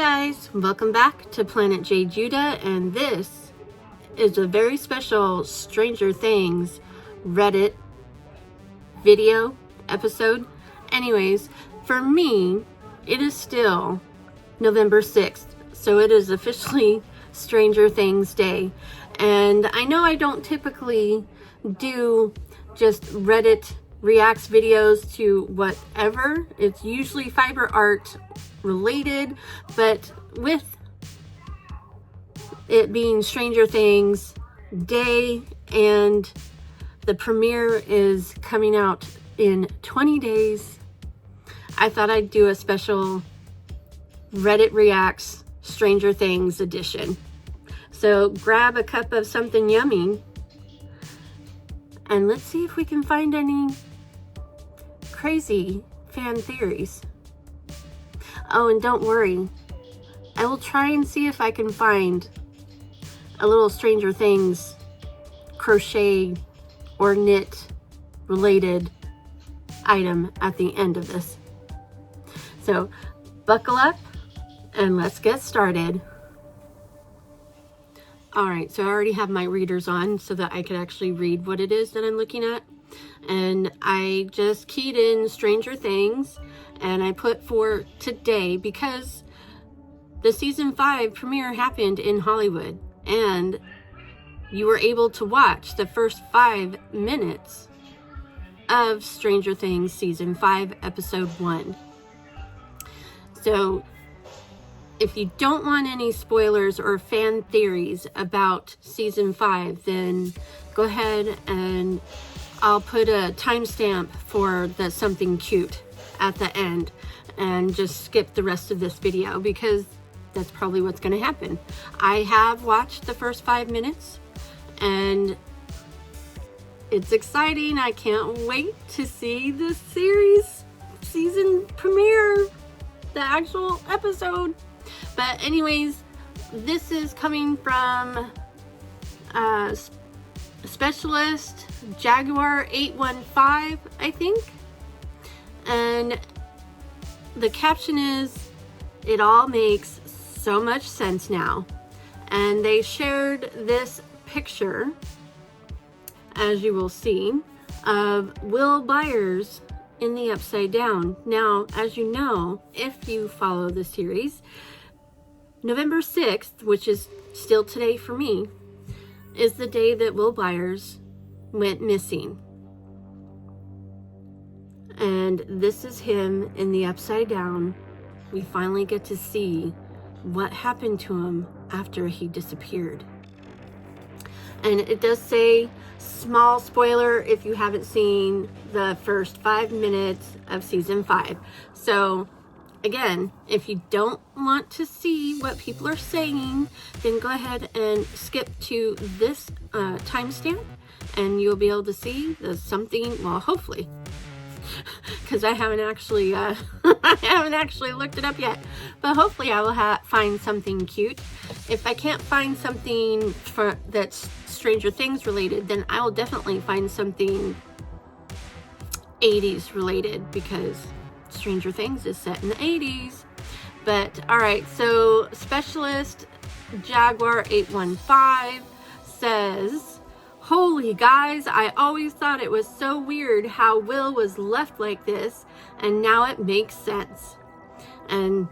guys, welcome back to Planet JeJuDa, and this is a very special Stranger Things Reddit video episode. Anyways, for me, it is still November 6th, so it is officially Stranger Things Day. And I know I don't typically do just Reddit reacts videos to whatever. It's usually fiber art related, but with it being Stranger Things Day and the premiere is coming out in 20 days, I thought I'd do a special Reddit Reacts Stranger Things edition. So grab a cup of something yummy and let's see if we can find any crazy fan theories. Oh, and don't worry, I will try and see if I can find a little Stranger Things crochet or knit related item at the end of this. So buckle up and let's get started. Alright, so I already have my readers on so that I could actually read what it is that I'm looking at. And I just keyed in Stranger Things and I put for today because the season 5 premiere happened in Hollywood and you were able to watch the first 5 minutes of Stranger Things season 5 episode 1. So if you don't want any spoilers or fan theories about season 5, then go ahead and I'll put a timestamp for the something cute at the end and just skip the rest of this video because that's probably what's going to happen. I have watched the first 5 minutes and it's exciting. I can't wait to see the series season premiere, the actual episode. But anyways, this is coming from Specialist Jaguar 815, I think. And the caption is, "It all makes so much sense now." And they shared this picture, as you will see, of Will Byers in the Upside Down. Now, as you know, if you follow the series, November 6th, which is still today for me, is the day that Will Byers went missing. And this is him in the Upside Down. We finally get to see what happened to him after he disappeared. And it does say, small spoiler if you haven't seen the first 5 minutes of season 5. So again, if you don't want to see what people are saying, then go ahead and skip to this timestamp and you'll be able to see the something, well, hopefully, because I haven't actually I haven't actually looked it up yet, but hopefully I will find something cute. If I can't find something that's Stranger Things related, then I will definitely find something 80s related because Stranger Things is set in the 80s. But alright, so Specialist Jaguar 815 says, "Holy guys, I always thought it was so weird how Will was left like this, and now it makes sense." And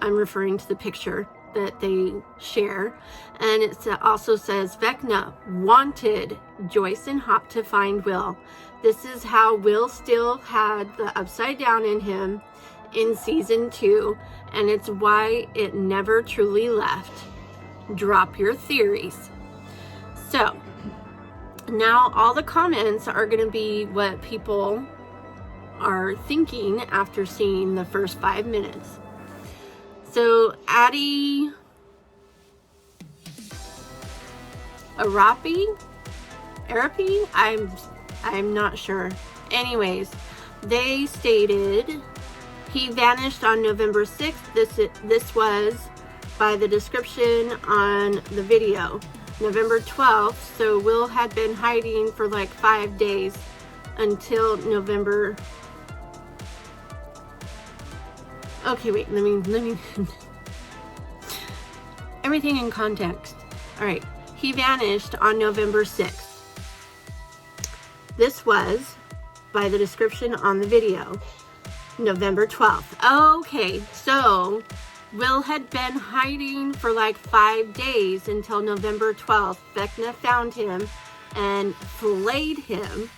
I'm referring to the picture that they share. And it also says, "Vecna wanted Joyce and Hop to find Will. This is how Will still had the Upside Down in him in season 2, and it's why it never truly left. Drop your theories." So now all the comments are going to be what people are thinking after seeing the first 5 minutes. So Addie Arapi, I'm not sure. Anyways, they stated he vanished on November 6th. This was by the description on the video. November 12th, so Will had been hiding for like 5 days until November. Okay, wait, let me everything in context. All right, he vanished on November 6th. This was, by the description on the video, November 12th. Okay, so Will had been hiding for like 5 days until November 12th. Vecna found him and filleted him,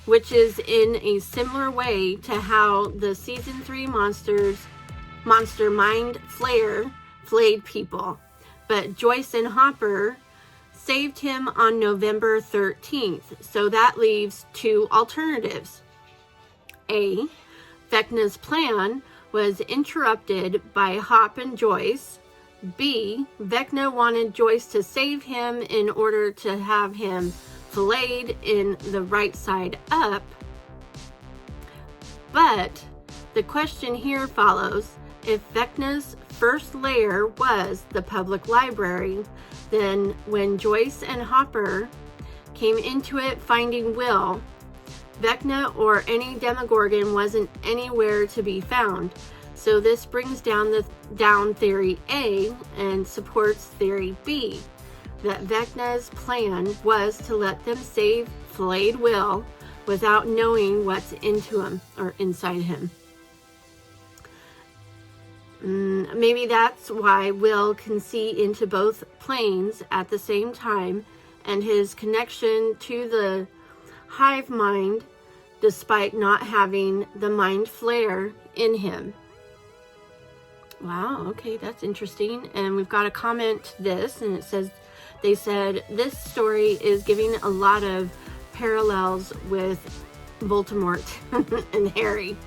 which is in a similar way to how the season 3 monster Mind Flayer flayed people. But Joyce and Hopper saved him on November 13th. So that leaves 2 alternatives. A, Vecna's plan was interrupted by Hop and Joyce. B, Vecna wanted Joyce to save him in order to have him filleted in the right side up. But the question here follows, if Vecna's first lair was the public library, then when Joyce and Hopper came into it finding Will, Vecna or any Demogorgon wasn't anywhere to be found. So this brings down theory A and supports theory B, that Vecna's plan was to let them save filleted Will without knowing what's into him or inside him. Maybe that's why Will can see into both planes at the same time, and his connection to the hive mind despite not having the mind flare in him. Wow, okay, that's interesting. And we've got a comment to this, and it says, they said, this story is giving a lot of parallels with Voldemort and Harry.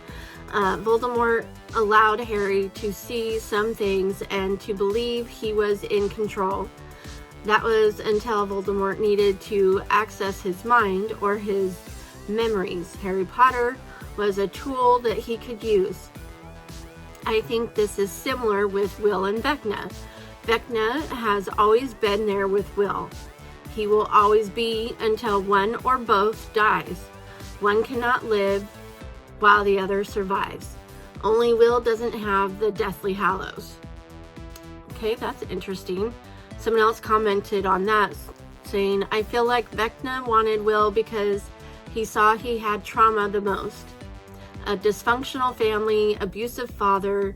Voldemort allowed Harry to see some things and to believe he was in control. That was until Voldemort needed to access his mind or his memories. Harry Potter was a tool that he could use. I think this is similar with Will and Vecna. Vecna has always been there with Will. He will always be until one or both dies. One cannot live while the other survives. Only Will doesn't have the Deathly Hallows. Okay, that's interesting. Someone else commented on that, saying, I feel like Vecna wanted Will because he saw he had trauma the most. A dysfunctional family, abusive father,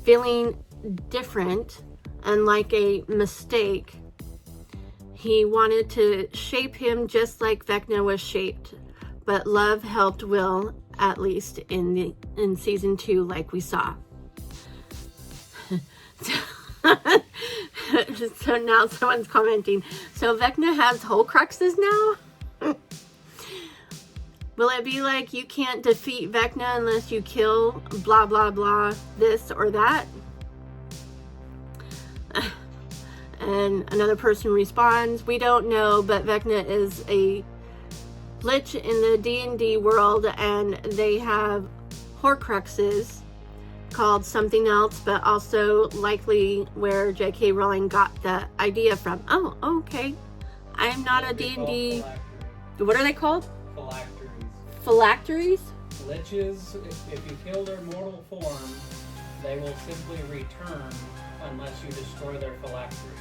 feeling different and like a mistake. He wanted to shape him just like Vecna was shaped. But love helped Will, at least in season 2, like we saw. So now someone's commenting, so Vecna has Horcruxes now? Will it be like you can't defeat Vecna unless you kill blah blah blah this or that? And another person responds, we don't know, but Vecna is a glitch in the D&D world, and they have Horcruxes called something else, but also likely where J.K. Rowling got the idea from. Oh, okay. I'm not a D&D... What are they called? Phylacteries. Phylacteries? Liches, if you kill their mortal form, they will simply return unless you destroy their phylactery.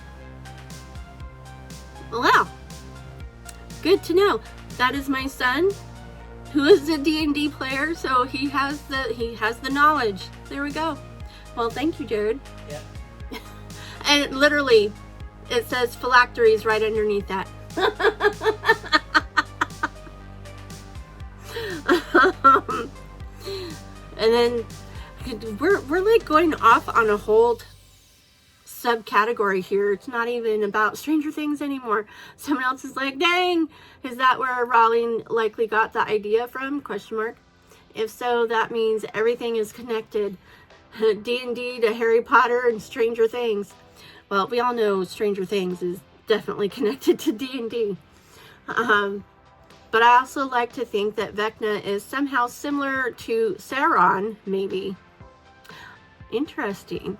Wow. Good to know. That is my son, who is a D&D player, so he has the knowledge. There we go. Well, thank you, Jared. Yeah. And literally, it says phylacteries right underneath that. And then we're like going off on a whole subcategory here. It's not even about Stranger Things anymore. Someone else is like, dang, is that where Rowling likely got the idea from? Question mark. If so, that means everything is connected. D&D to Harry Potter and Stranger Things. Well, we all know Stranger Things is definitely connected to D&D. But I also like to think that Vecna is somehow similar to Sauron, maybe. Interesting.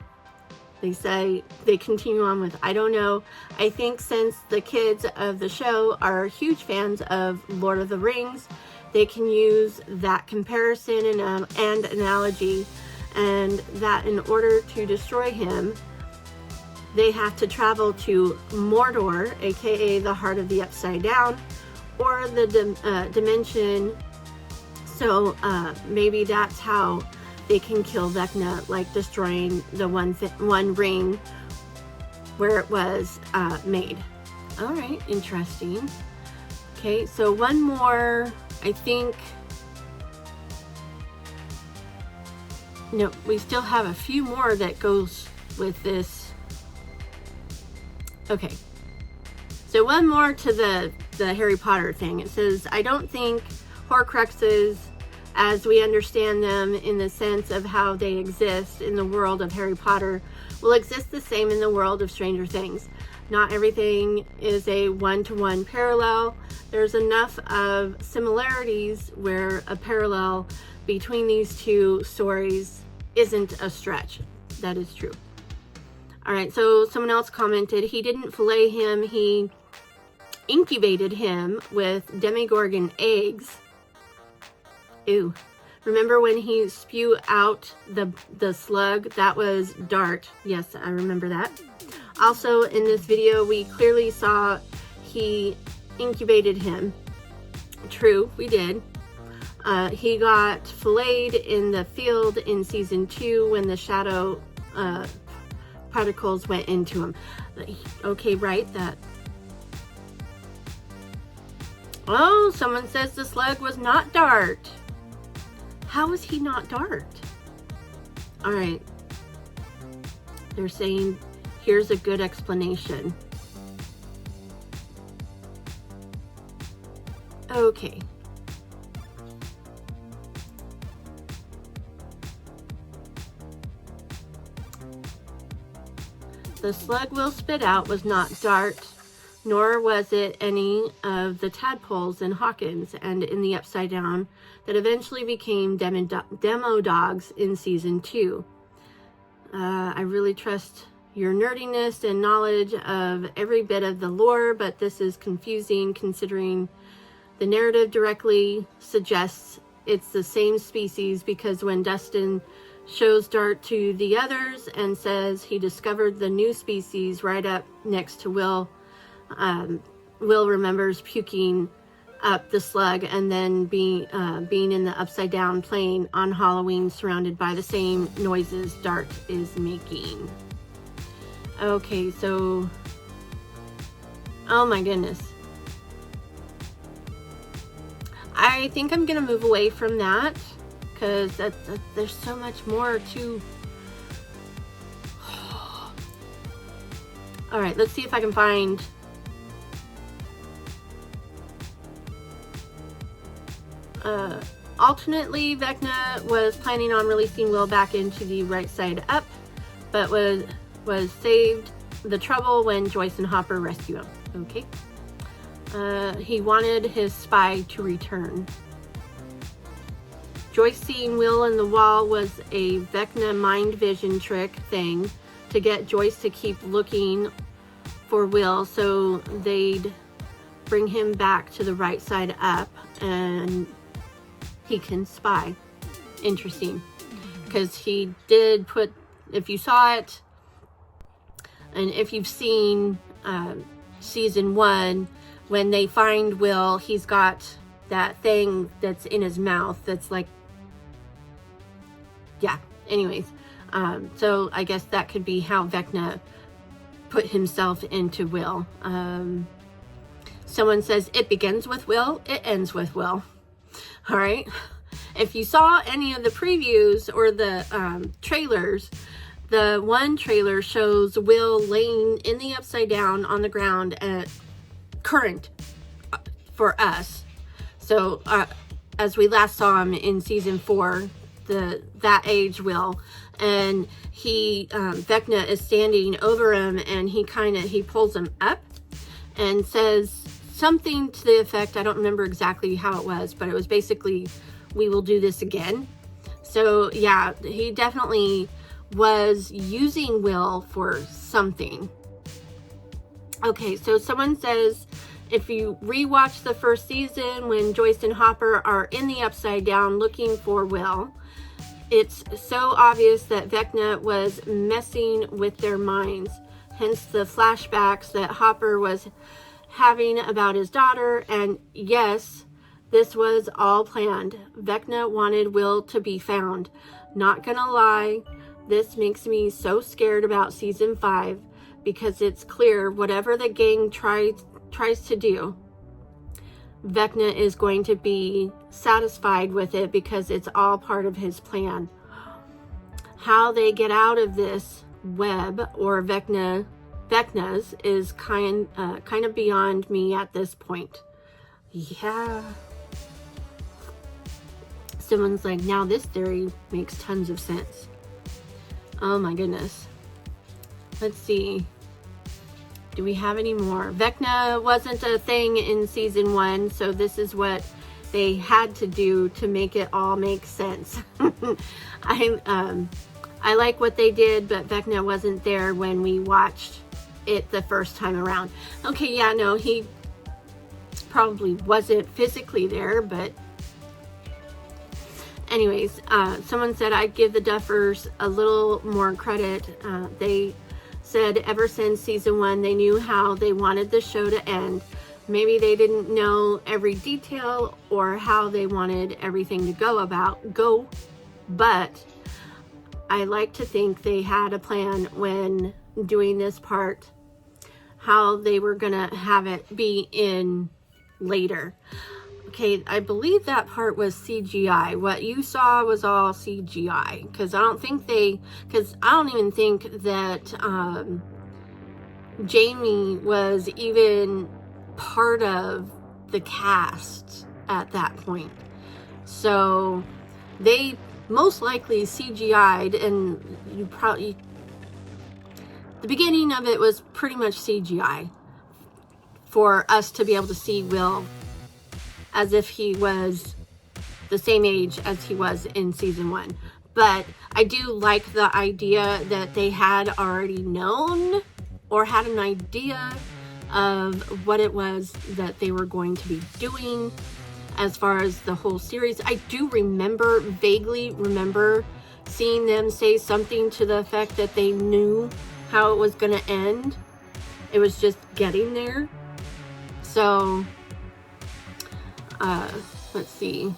They say, they continue on with, I don't know. I think since the kids of the show are huge fans of Lord of the Rings, they can use that comparison and analogy, and that in order to destroy him, they have to travel to Mordor, aka the heart of the Upside Down, or the dimension. So maybe that's how they can kill Vecna, like destroying the one ring where it was made. All right, interesting. Okay, so one more, I think. No, we still have a few more that goes with this. Okay, so one more to the Harry Potter thing. It says, I don't think Horcruxes, as we understand them in the sense of how they exist in the world of Harry Potter, will exist the same in the world of Stranger Things. Not everything is a one-to-one parallel. There's enough of similarities where a parallel between these two stories isn't a stretch. That is true. All right, so someone else commented, he didn't fillet him, he incubated him with Demogorgon eggs. Ew. Remember when he spewed out the slug? That was Dart. Yes, I remember that. Also, in this video, we clearly saw he incubated him. True, we did. He got filleted in the field in season 2 when the shadow particles went into him. Okay, right, that. Oh, someone says the slug was not Dart. How is he not Dart? All right. They're saying, here's a good explanation. Okay. The slug Will spit out was not Dart, nor was it any of the tadpoles in Hawkins and in the Upside Down that eventually became demo dogs in season 2. I really trust your nerdiness and knowledge of every bit of the lore, but this is confusing considering the narrative directly suggests it's the same species, because when Dustin shows Dart to the others and says he discovered the new species right up next to Will, Will remembers puking up the slug and then being in the Upside Down plane on Halloween, surrounded by the same noises Dart is making. Okay, so, oh my goodness. I think I'm gonna move away from that because there's so much more to. All right, let's see if I can find. Alternately, Vecna was planning on releasing Will back into the right side up, but was saved the trouble when Joyce and Hopper rescue him. Okay. He wanted his spy to return. Joyce seeing Will in the wall was a Vecna mind vision trick thing to get Joyce to keep looking for Will so they'd bring him back to the right side up and he can spy. Interesting. Because he did put, if you saw it, and if you've seen season 1, when they find Will, he's got that thing that's in his mouth that's like, yeah, anyways. So I guess that could be how Vecna put himself into Will. Someone says, it begins with Will, it ends with Will. All right. If you saw any of the previews or the trailers, the one trailer shows Will laying in the Upside Down on the ground at current for us. So as we last saw him in season 4, that age Will, and he Vecna is standing over him, and he pulls him up and says something to the effect, I don't remember exactly how it was, but it was basically, we will do this again. So yeah, he definitely was using Will for something. Okay, so someone says, if you rewatch the first season when Joyce and Hopper are in the Upside Down looking for Will, It's so obvious that Vecna was messing with their minds, hence the flashbacks that Hopper was having about his daughter. And yes, this was all planned. Vecna wanted Will to be found. Not gonna lie, this makes me so scared about season 5, because it's clear whatever the gang tries to do, Vecna is going to be satisfied with it, because it's all part of his plan. How they get out of this web, or Vecna's, is kind of beyond me at this point. Yeah. Someone's like, now this theory makes tons of sense. Oh my goodness. Let's see. Do we have any more? Vecna wasn't a thing in season 1, so this is what they had to do to make it all make sense. I like what they did, but Vecna wasn't there when we watched it the first time around. Okay, yeah, no, he probably wasn't physically there, but anyways, someone said I'd give the Duffers a little more credit. They said ever since season 1, they knew how they wanted the show to end. Maybe they didn't know every detail or how they wanted everything to go, but I like to think they had a plan when doing this part, how they were gonna have it be in later. Okay, I believe that part was CGI. What you saw was all CGI, because I don't even think that Jamie was even part of the cast at that point. So they most likely CGI'd, and the beginning of it was pretty much CGI for us to be able to see Will as if he was the same age as he was in season 1. But I do like the idea that they had already known or had an idea of what it was that they were going to be doing as far as the whole series. I do vaguely remember seeing them say something to the effect that they knew how it was going to end. It was just getting there. So let's see.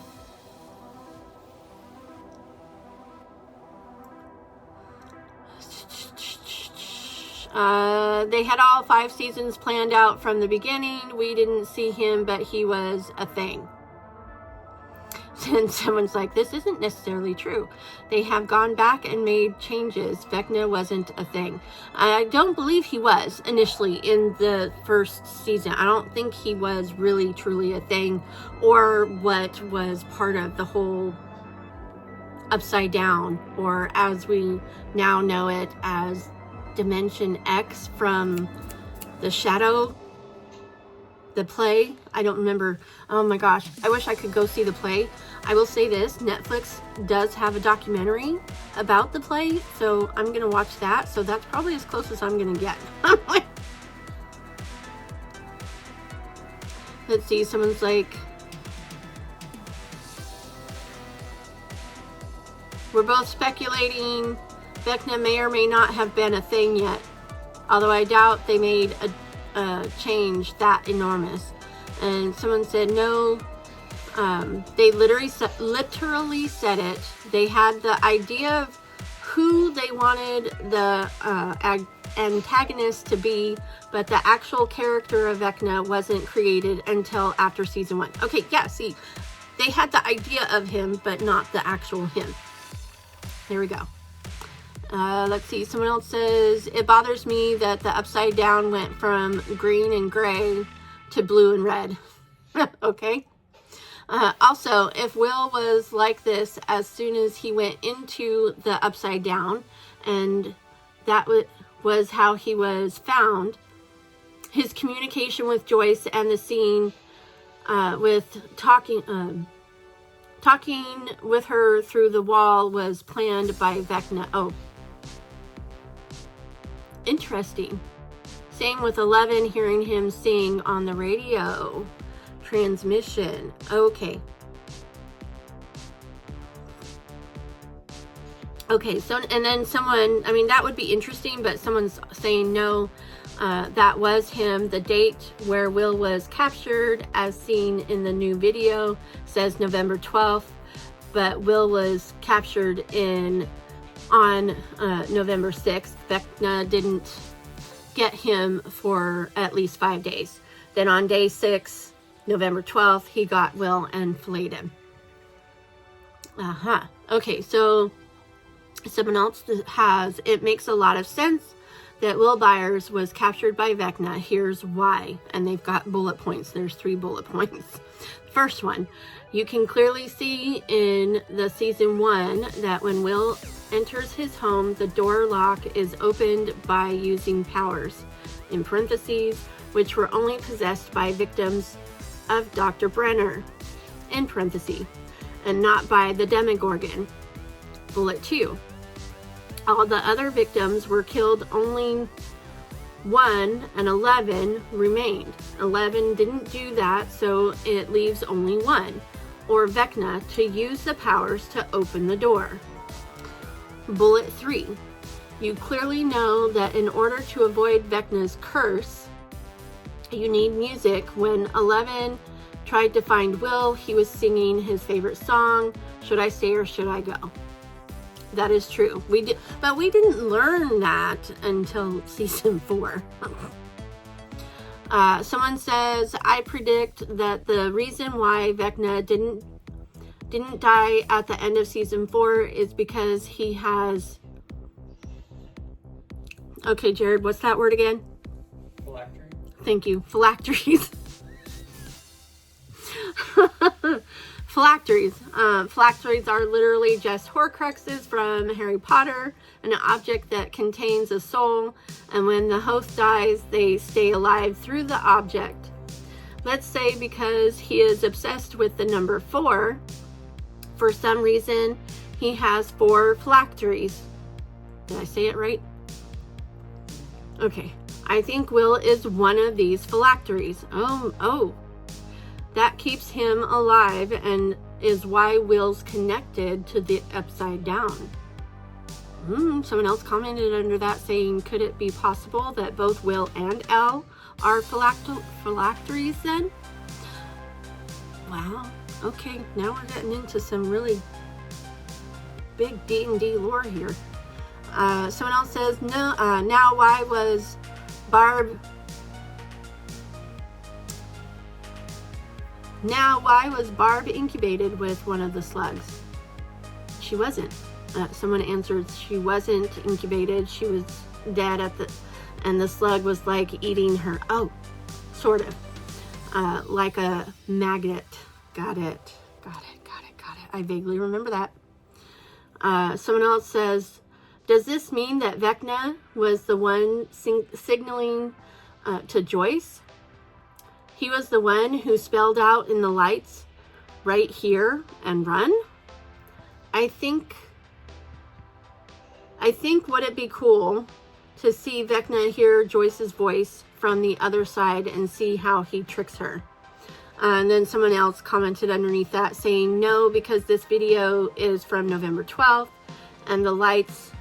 They had all 5 seasons planned out from the beginning. We didn't see him, but he was a thing. And someone's like, this isn't necessarily true. They have gone back and made changes. Vecna wasn't a thing. I don't believe he was initially in the first season. I don't think he was really truly a thing, or what was part of the whole Upside Down, or as we now know it as Dimension X from the Shadow, the play. I don't remember. Oh my gosh, I wish I could go see the play. I will say this, Netflix does have a documentary about the play, so I'm gonna watch that. So that's probably as close as I'm gonna get. Let's see, someone's like, we're both speculating Vecna may or may not have been a thing yet, although I doubt they made a change that enormous. And someone said no, they literally said it. They had the idea of who they wanted the antagonist to be, but the actual character of Vecna wasn't created until after season 1. Okay, yeah, see, they had the idea of him, but not the actual him. There we go. Let's see, someone else says, it bothers me that the Upside Down went from green and gray to blue and red. Okay. Also, if Will was like this as soon as he went into the Upside Down, and that was how he was found, his communication with Joyce and the scene with talking with her through the wall was planned by Vecna. Oh, interesting. Same with 11, hearing him sing on the radio transmission. Okay. Okay, so, and then someone, I mean, that would be interesting, but someone's saying no, that was him. The date where Will was captured, as seen in the new video, says November 12th, but Will was captured on November 6th. Vecna didn't get him for at least 5 days. Then on day 6, November 12th, he got Will and filleted him. Okay, so someone else has, it makes a lot of sense that Will Byers was captured by Vecna. Here's why. And they've got bullet points. There's 3 bullet points. First one, you can clearly see in the season 1 that when Will enters his home, the door lock is opened by using powers, in parentheses, which were only possessed by victims of Dr. Brenner, in parentheses, and not by the Demogorgon. Bullet 2. All the other victims were killed, only 1 and 11 remained. 11 didn't do that, so it leaves only 1, or Vecna, to use the powers to open the door. Bullet 3. You clearly know that in order to avoid Vecna's curse, you need music. When 11 tried to find Will, he was singing his favorite song, Should I Stay or Should I Go? That is true. But we didn't learn that until season 4. Someone says, I predict that the reason why Vecna didn't die at the end of season 4 is because he has... Okay, Jared, what's that word again? Phylactery. Thank you. Phylacteries. Phylacteries. Phylacteries are literally just Horcruxes from Harry Potter, an object that contains a soul, and when the host dies, they stay alive through the object. Let's say because he is obsessed with the number 4, for some reason, he has 4 phylacteries. Did I say it right? Okay. I think Will is one of these phylacteries. Oh. That keeps him alive and is why Will's connected to the Upside Down. Someone else commented under that saying, could it be possible that both Will and Elle are phylacteries then? Wow. Okay, now we're getting into some really big D&D lore here. Someone else says, no. Now why was Barb incubated with one of the slugs? She wasn't. Someone answered she wasn't incubated. She was dead and the slug was like eating her. Oh, sort of. Like a maggot. Got it. I vaguely remember that. Someone else says, does this mean that Vecna was the one signaling to Joyce? He was the one who spelled out in the lights, right here and run? I think would it be cool to see Vecna hear Joyce's voice from the other side and see how he tricks her? And then someone else commented underneath that saying no, because this video is from November 12th and the lights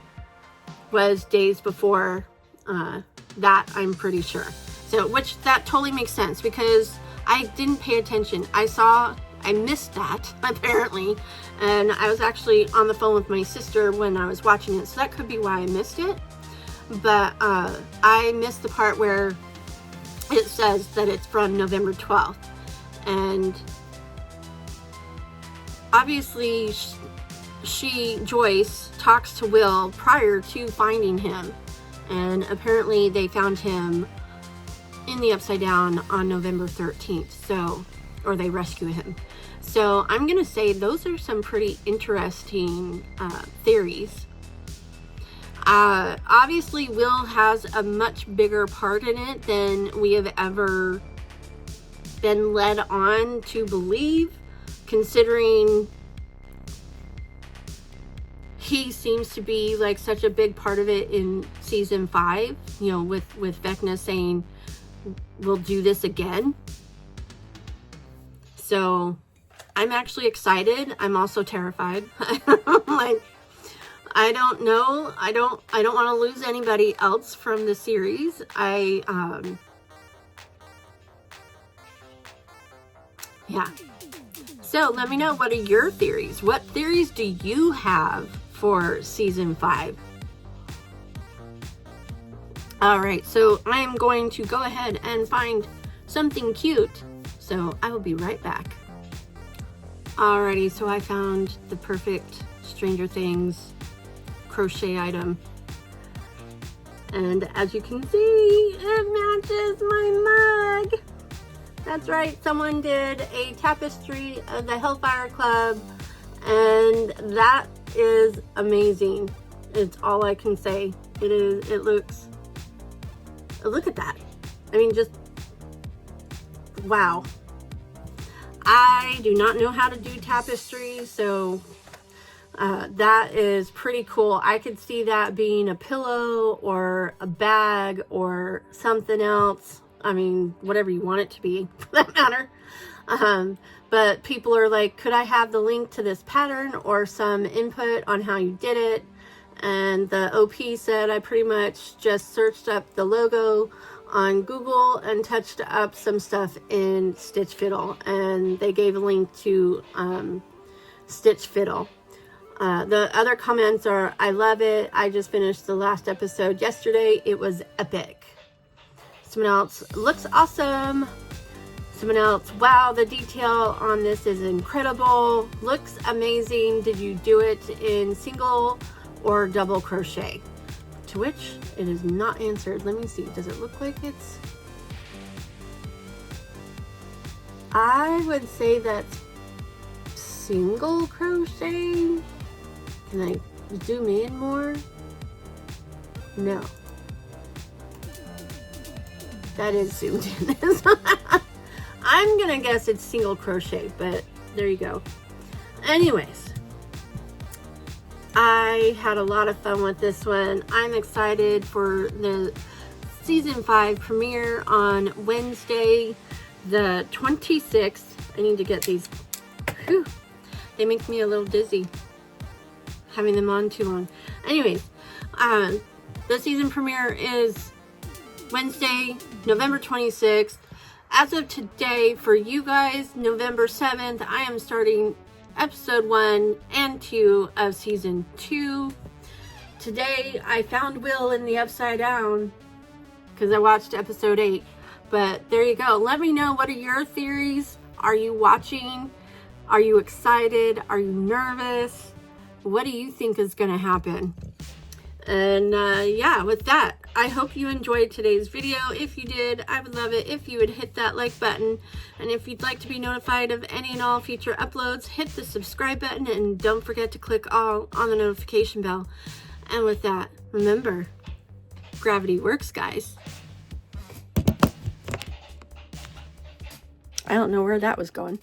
was days before that, I'm pretty sure. So, which that totally makes sense because I didn't pay attention. I missed that apparently, and I was actually on the phone with my sister when I was watching it, so that could be why I missed it. But I missed the part where it says that it's from November 12th, and obviously Joyce talks to Will prior to finding him, and apparently they found him in the Upside Down on November 13th, or they rescue him. So I'm gonna say those are some pretty interesting theories. Obviously Will has a much bigger part in it than we have ever been led on to believe, considering he seems to be like such a big part of it in season 5, you know, with Vecna saying we'll do this again. So I'm actually excited. I'm also terrified. Like, I don't know. I don't want to lose anybody else from the series. Yeah. So let me know, what are your theories? What theories do you have for season 5? All right, so I'm going to go ahead and find something cute. So I will be right back. Alrighty, so I found the perfect Stranger Things crochet item. And as you can see, it matches my mug. That's right, someone did a tapestry of the Hellfire Club, and that is amazing. It's all I can say. It looks, look at that. I mean, just, wow. I do not know how to do tapestry, so that is pretty cool. I could see that being a pillow or a bag or something else. I mean, whatever you want it to be, for that matter. But people are like, could I have the link to this pattern or some input on how you did it? And the OP said I pretty much just searched up the logo on Google and touched up some stuff in Stitch Fiddle, and they gave a link to Stitch Fiddle. The other comments are, I love it. I just finished the last episode yesterday. It was epic. Someone else, looks awesome. Someone else, wow, the detail on this is incredible. Looks amazing. Did you do it in single or double crochet? To which it is not answered. Let me see. Does it look like it's... I would say that's single crochet. Can I zoom in more? No. That is zoomed in. I'm gonna guess it's single crochet, but there you go. Anyways, I had a lot of fun with this one. I'm excited for the season 5 premiere on Wednesday, the 26th. I need to get these. Whew, they make me a little dizzy having them on too long. Anyways, the season premiere is Wednesday, November 26th. As of today, for you guys, November 7th, I am starting episode 1 and 2 of season 2. Today, I found Will in the Upside Down because I watched episode 8. But there you go. Let me know, what are your theories? Are you watching? Are you excited? Are you nervous? What do you think is going to happen? And yeah, with that, I hope you enjoyed today's video. If you did, I would love it if you would hit that like button. And if you'd like to be notified of any and all future uploads, hit the subscribe button and don't forget to click all on the notification bell. And with that, remember, gravity works, guys. I don't know where that was going.